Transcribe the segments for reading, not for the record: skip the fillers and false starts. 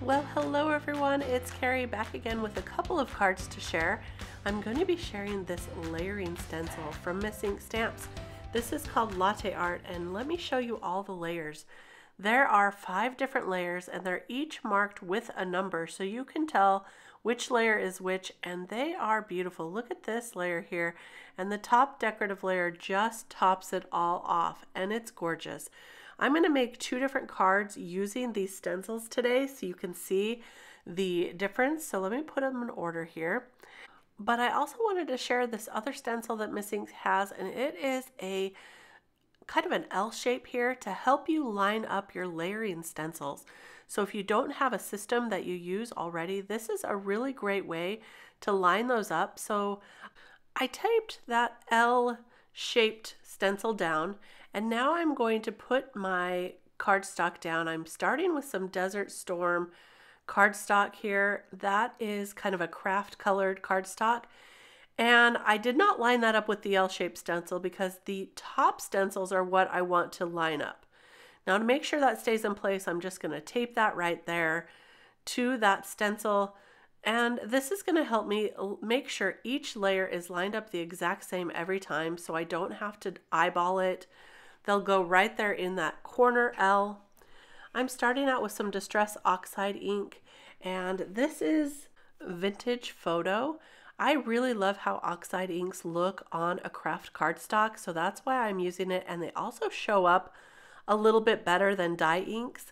Well, hello everyone, it's Kari back again with a couple of cards to share. I'm going to be sharing this layering stencil from Missing Stamps. This is called Latte Art, and let me show you all the layers. There are 5 different layers and they're each marked with a number so you can tell which layer is which, and they are beautiful. Look at this layer here, and the top decorative layer just tops it all off, and it's gorgeous. I'm going to make 2 different cards using these stencils today so you can see the difference. So let me put them in order here. But I also wanted to share this other stencil that Missing has, and it is a kind of an L shape here to help you line up your layering stencils. So if you don't have a system that you use already, this is a really great way to line those up. So I typed that L-shaped stencil down, and now I'm going to put my cardstock down. I'm starting with some Desert Storm cardstock here. That is kind of a craft colored cardstock. And I did not line that up with the L-shaped stencil because the top stencils are what I want to line up. Now to make sure that stays in place, I'm just going to tape that right there to that stencil. And this is going to help me make sure each layer is lined up the exact same every time so I don't have to eyeball it. They'll go right there in that corner L. I'm starting out with some Distress Oxide ink, and this is Vintage Photo. I really love how oxide inks look on a craft cardstock, so that's why I'm using it, and they also show up a little bit better than dye inks.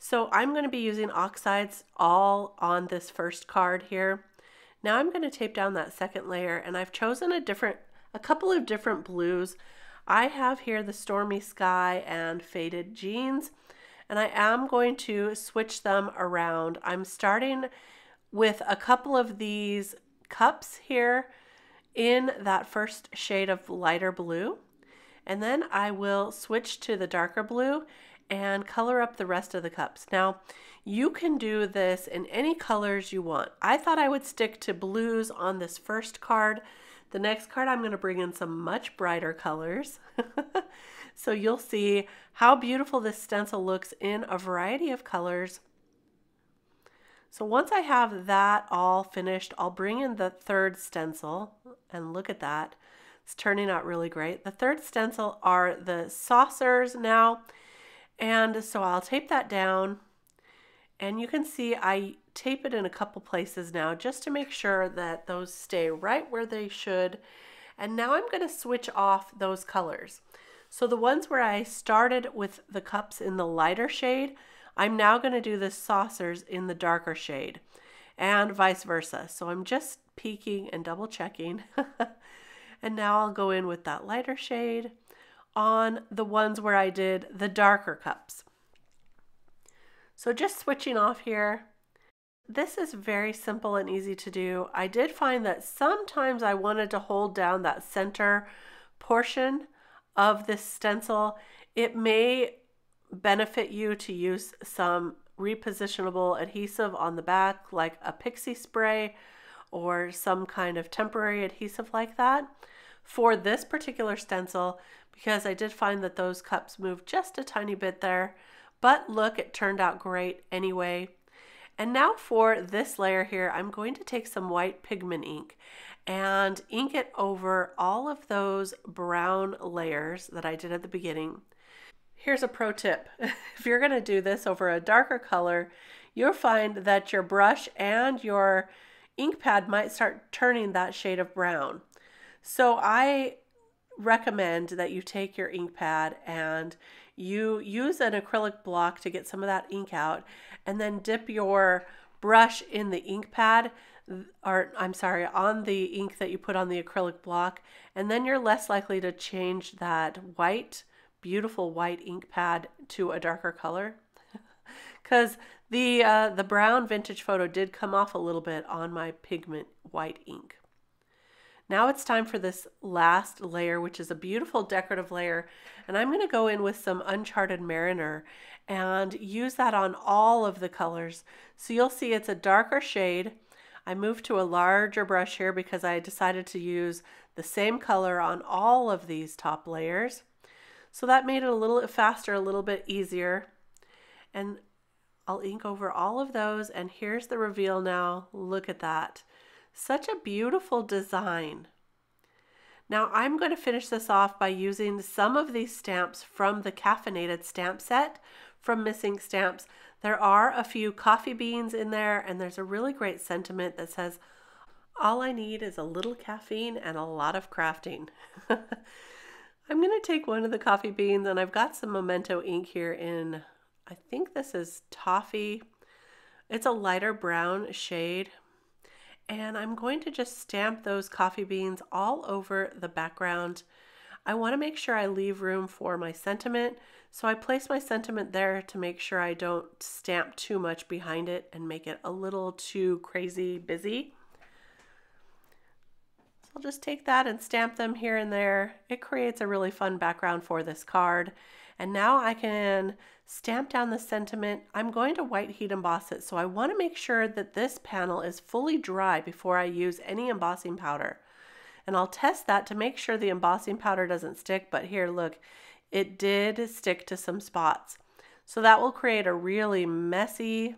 So I'm going to be using oxides all on this first card here. Now I'm going to tape down that second layer, and I've chosen a couple of different blues. I have here the Stormy Sky and Faded Jeans, and I am going to switch them around. I'm starting with a couple of these cups here in that first shade of lighter blue, and then I will switch to the darker blue and color up the rest of the cups. Now you can do this in any colors you want. I thought I would stick to blues on this first card. The next card I'm going to bring in some much brighter colors. So you'll see how beautiful this stencil looks in a variety of colors. So once I have that all finished, I'll bring in the third stencil, and look at that. It's turning out really great. The third stencil are the saucers now, and so I'll tape that down, and you can see I tape it in a couple places now just to make sure that those stay right where they should. And now I'm going to switch off those colors. So the ones where I started with the cups in the lighter shade, I'm now going to do the saucers in the darker shade, and vice versa. So I'm just peeking and double checking. And now I'll go in with that lighter shade on the ones where I did the darker cups. So just switching off here. This is very simple and easy to do. I did find that sometimes I wanted to hold down that center portion of this stencil. It may benefit you to use some repositionable adhesive on the back, like a pixie spray or some kind of temporary adhesive like that for this particular stencil, because I did find that those cups moved just a tiny bit there. But look, it turned out great anyway. And now for this layer here, I'm going to take some white pigment ink and ink it over all of those brown layers that I did at the beginning. Here's a pro tip. If you're going to do this over a darker color, you'll find that your brush and your ink pad might start turning that shade of brown. So I recommend that you take your ink pad and you use an acrylic block to get some of that ink out, and then dip your brush in the ink pad, or I'm sorry, on the ink that you put on the acrylic block, and then you're less likely to change that white, beautiful white ink pad to a darker color. Because the brown Vintage Photo did come off a little bit on my pigment white ink. Now it's time for this last layer, which is a beautiful decorative layer, and I'm going to go in with some Uncharted Mariner and use that on all of the colors. So you'll see it's a darker shade. I moved to a larger brush here because I decided to use the same color on all of these top layers. So that made it a little faster, a little bit easier. And I'll ink over all of those, and here's the reveal now. Look at that. Such a beautiful design. Now I'm going to finish this off by using some of these stamps from the caffeinated stamp set from Missing Stamps. There are a few coffee beans in there, and there's a really great sentiment that says, all I need is a little caffeine and a lot of crafting. I'm going to take one of the coffee beans, and I've got some Memento ink here in, I think this is Toffee. It's a lighter brown shade. And I'm going to just stamp those coffee beans all over the background. I want to make sure I leave room for my sentiment, so I place my sentiment there to make sure I don't stamp too much behind it and make it a little too crazy busy. So I'll just take that and stamp them here and there. It creates a really fun background for this card. And now I can stamp down the sentiment. I'm going to white heat emboss it, so I want to make sure that this panel is fully dry before I use any embossing powder. And I'll test that to make sure the embossing powder doesn't stick, but here, look, it did stick to some spots. So that will create a really messy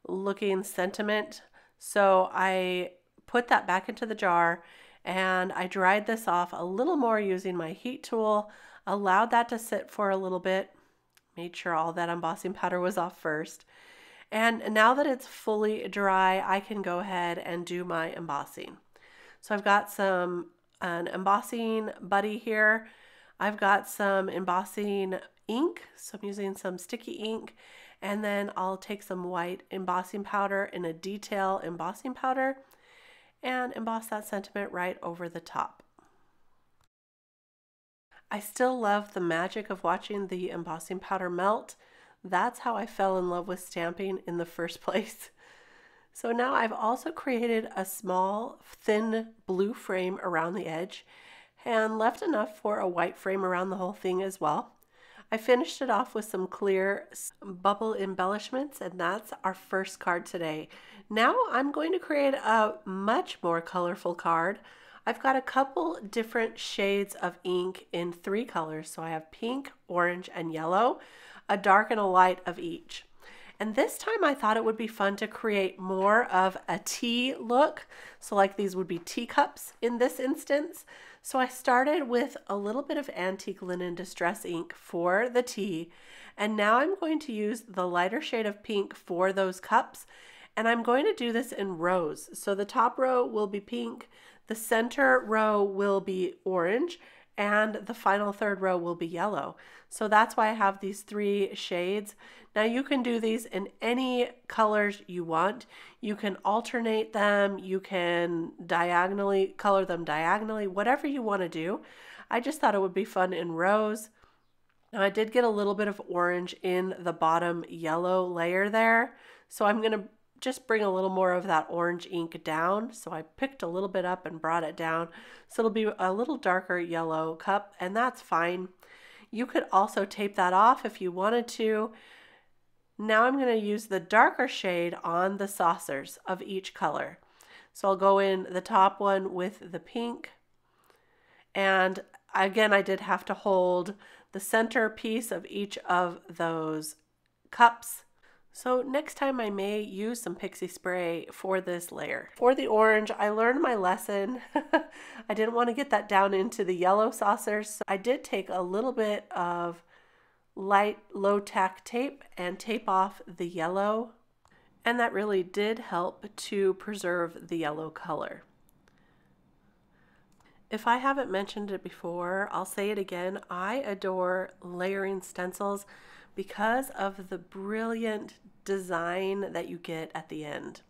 looking sentiment. So I put that back into the jar, and I dried this off a little more using my heat tool, allowed that to sit for a little bit, made sure all that embossing powder was off first. And now that it's fully dry, I can go ahead and do my embossing. So I've got an embossing buddy here. I've got some embossing ink, so I'm using some sticky ink, and then I'll take some white embossing powder in a detail embossing powder and emboss that sentiment right over the top. I still love the magic of watching the embossing powder melt. That's how I fell in love with stamping in the first place. So now I've also created a small, thin blue frame around the edge and left enough for a white frame around the whole thing as well. I finished it off with some clear bubble embellishments, and that's our first card today. Now I'm going to create a much more colorful card. I've got a couple different shades of ink in 3 colors. So I have pink, orange, and yellow, a dark and a light of each. And this time I thought it would be fun to create more of a tea look. So like these would be teacups in this instance. So I started with a little bit of antique linen distress ink for the tea. And now I'm going to use the lighter shade of pink for those cups. And I'm going to do this in rows. So the top row will be pink, the center row will be orange, and the final third row will be yellow. So that's why I have these 3 shades. Now you can do these in any colors you want. You can alternate them, you can diagonally color them diagonally, whatever you want to do. I just thought it would be fun in rows. Now I did get a little bit of orange in the bottom yellow layer there, so I'm going to just bring a little more of that orange ink down. So I picked a little bit up and brought it down. So it'll be a little darker yellow cup, and that's fine. You could also tape that off if you wanted to. Now I'm going to use the darker shade on the saucers of each color. So I'll go in the top one with the pink. And again, I did have to hold the center piece of each of those cups. So next time I may use some pixie spray for this layer. For the orange, I learned my lesson. I didn't want to get that down into the yellow saucers, so I did take a little bit of light low tack tape and tape off the yellow, and that really did help to preserve the yellow color. If I haven't mentioned it before, I'll say it again. I adore layering stencils because of the brilliant design that you get at the end.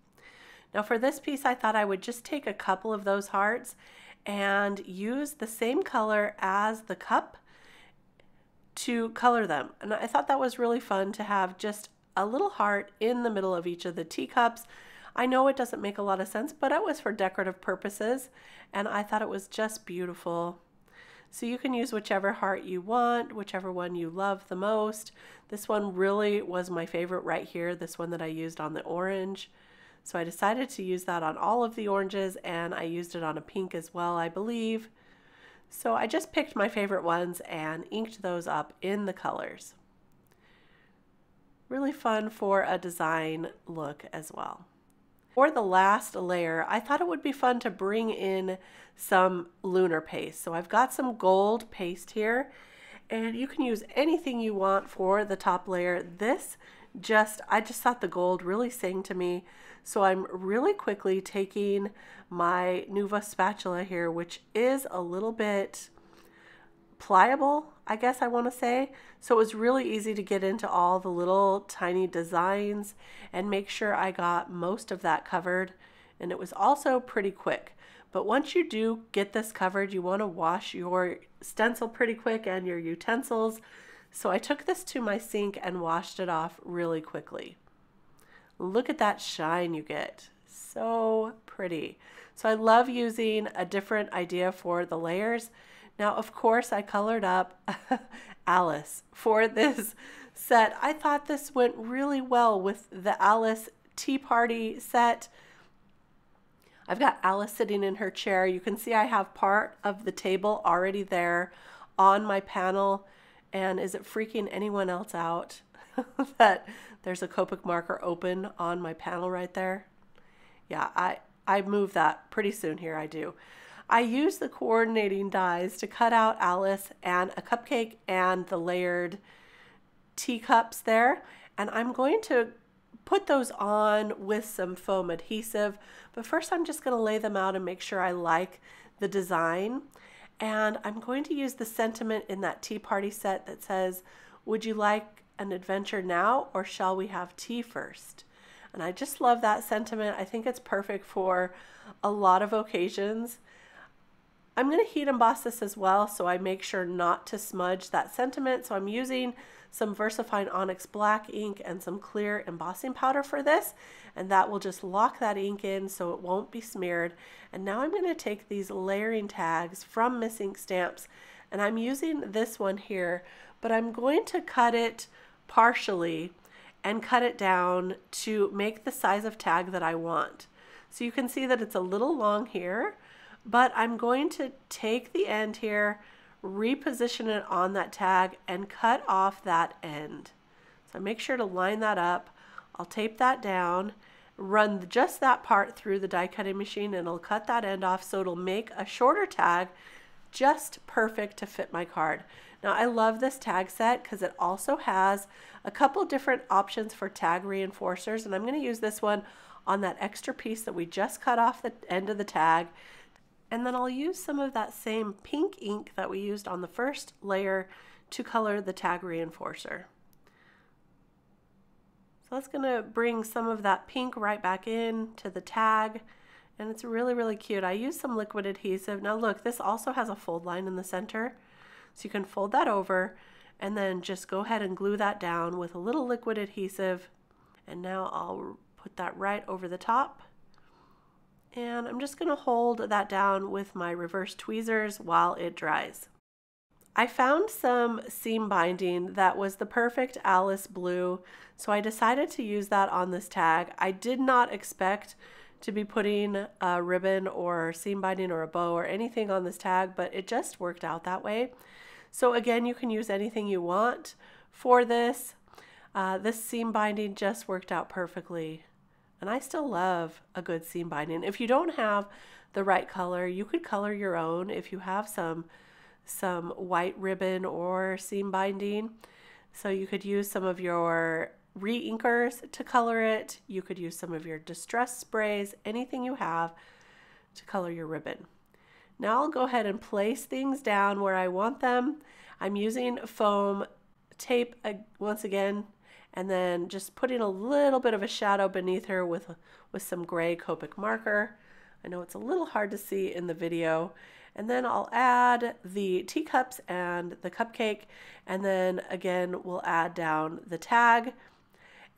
Now for this piece, I thought I would just take a couple of those hearts and use the same color as the cup to color them. And I thought that was really fun to have just a little heart in the middle of each of the teacups. I know it doesn't make a lot of sense, but it was for decorative purposes, and I thought it was just beautiful. So you can use whichever heart you want, whichever one you love the most. This one really was my favorite right here, this one that I used on the orange. So I decided to use that on all of the oranges, and I used it on a pink as well, I believe. So I just picked my favorite ones and inked those up in the colors. Really fun for a design look as well. For the last layer, I thought it would be fun to bring in some lunar paste. So I've got some gold paste here, and you can use anything you want for the top layer. I just thought the gold really sang to me. So I'm really quickly taking my Nuvo spatula here, which is a little bit pliable, I guess I want to say. So it was really easy to get into all the little tiny designs and make sure I got most of that covered. And it was also pretty quick. But once you do get this covered, you want to wash your stencil pretty quick and your utensils. So I took this to my sink and washed it off really quickly. Look at that shine you get. So pretty. So I love using a different idea for the layers. Now, of course, I colored up Alice for this set. I thought this went really well with the Alice Tea Party set. I've got Alice sitting in her chair. You can see I have part of the table already there on my panel. And is it freaking anyone else out that there's a Copic marker open on my panel right there? Yeah, I move that pretty soon here, I do. I use the coordinating dies to cut out Alice and a cupcake and the layered teacups there. And I'm going to put those on with some foam adhesive. But first I'm just going to lay them out and make sure I like the design. And I'm going to use the sentiment in that tea party set that says, would you like an adventure now or shall we have tea first? And I just love that sentiment. I think it's perfect for a lot of occasions. I'm going to heat emboss this as well, so I make sure not to smudge that sentiment. So I'm using some VersaFine Onyx black ink and some clear embossing powder for this, and that will just lock that ink in so it won't be smeared. And now I'm going to take these layering tags from Missing Stamps, and I'm using this one here, but I'm going to cut it partially and cut it down to make the size of tag that I want. So you can see that it's a little long here, but I'm going to take the end here, reposition it on that tag, and cut off that end. So make sure to line that up. I'll tape that down, run just that part through the die cutting machine, and it'll cut that end off so it'll make a shorter tag just perfect to fit my card. Now I love this tag set because it also has a couple different options for tag reinforcers, and I'm going to use this one on that extra piece that we just cut off the end of the tag. And then I'll use some of that same pink ink that we used on the first layer to color the tag reinforcer. So that's going to bring some of that pink right back in to the tag, and it's really, really cute. I used some liquid adhesive. Now look, this also has a fold line in the center, so you can fold that over and then just go ahead and glue that down with a little liquid adhesive. And now I'll put that right over the top. And I'm just going to hold that down with my reverse tweezers while it dries. I found some seam binding that was the perfect Alice blue, so I decided to use that on this tag. I did not expect to be putting a ribbon or seam binding or a bow or anything on this tag, but it just worked out that way. So again, you can use anything you want for this. This seam binding just worked out perfectly. And I still love a good seam binding. If you don't have the right color, you could color your own if you have some white ribbon or seam binding. So you could use some of your re-inkers to color it. You could use some of your distress sprays, anything you have to color your ribbon. Now I'll go ahead and place things down where I want them. I'm using foam tape once again, and then just putting a little bit of a shadow beneath her with some gray Copic marker. I know it's a little hard to see in the video. And then I'll add the teacups and the cupcake, and then again we'll add down the tag.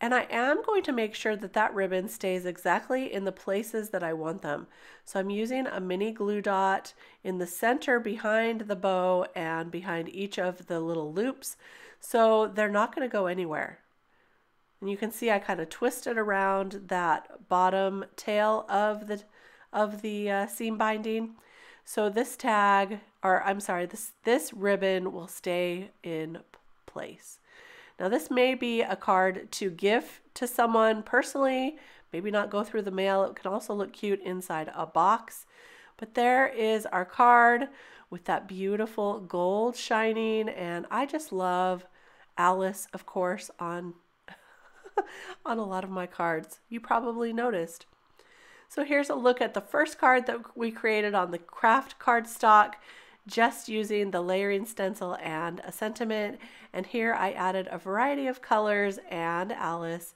And I am going to make sure that that ribbon stays exactly in the places that I want them. So I'm using a mini glue dot in the center behind the bow and behind each of the little loops, so they're not going to go anywhere. And you can see I kind of twisted around that bottom tail of the seam binding. So this tag, or I'm sorry, this ribbon will stay in place. Now this may be a card to give to someone personally, maybe not go through the mail. It can also look cute inside a box. But there is our card with that beautiful gold shining, and I just love Alice, of course, on on a lot of my cards. You probably noticed. So here's a look at the first card that we created on the craft cardstock, just using the layering stencil and a sentiment. And here I added a variety of colors and Alice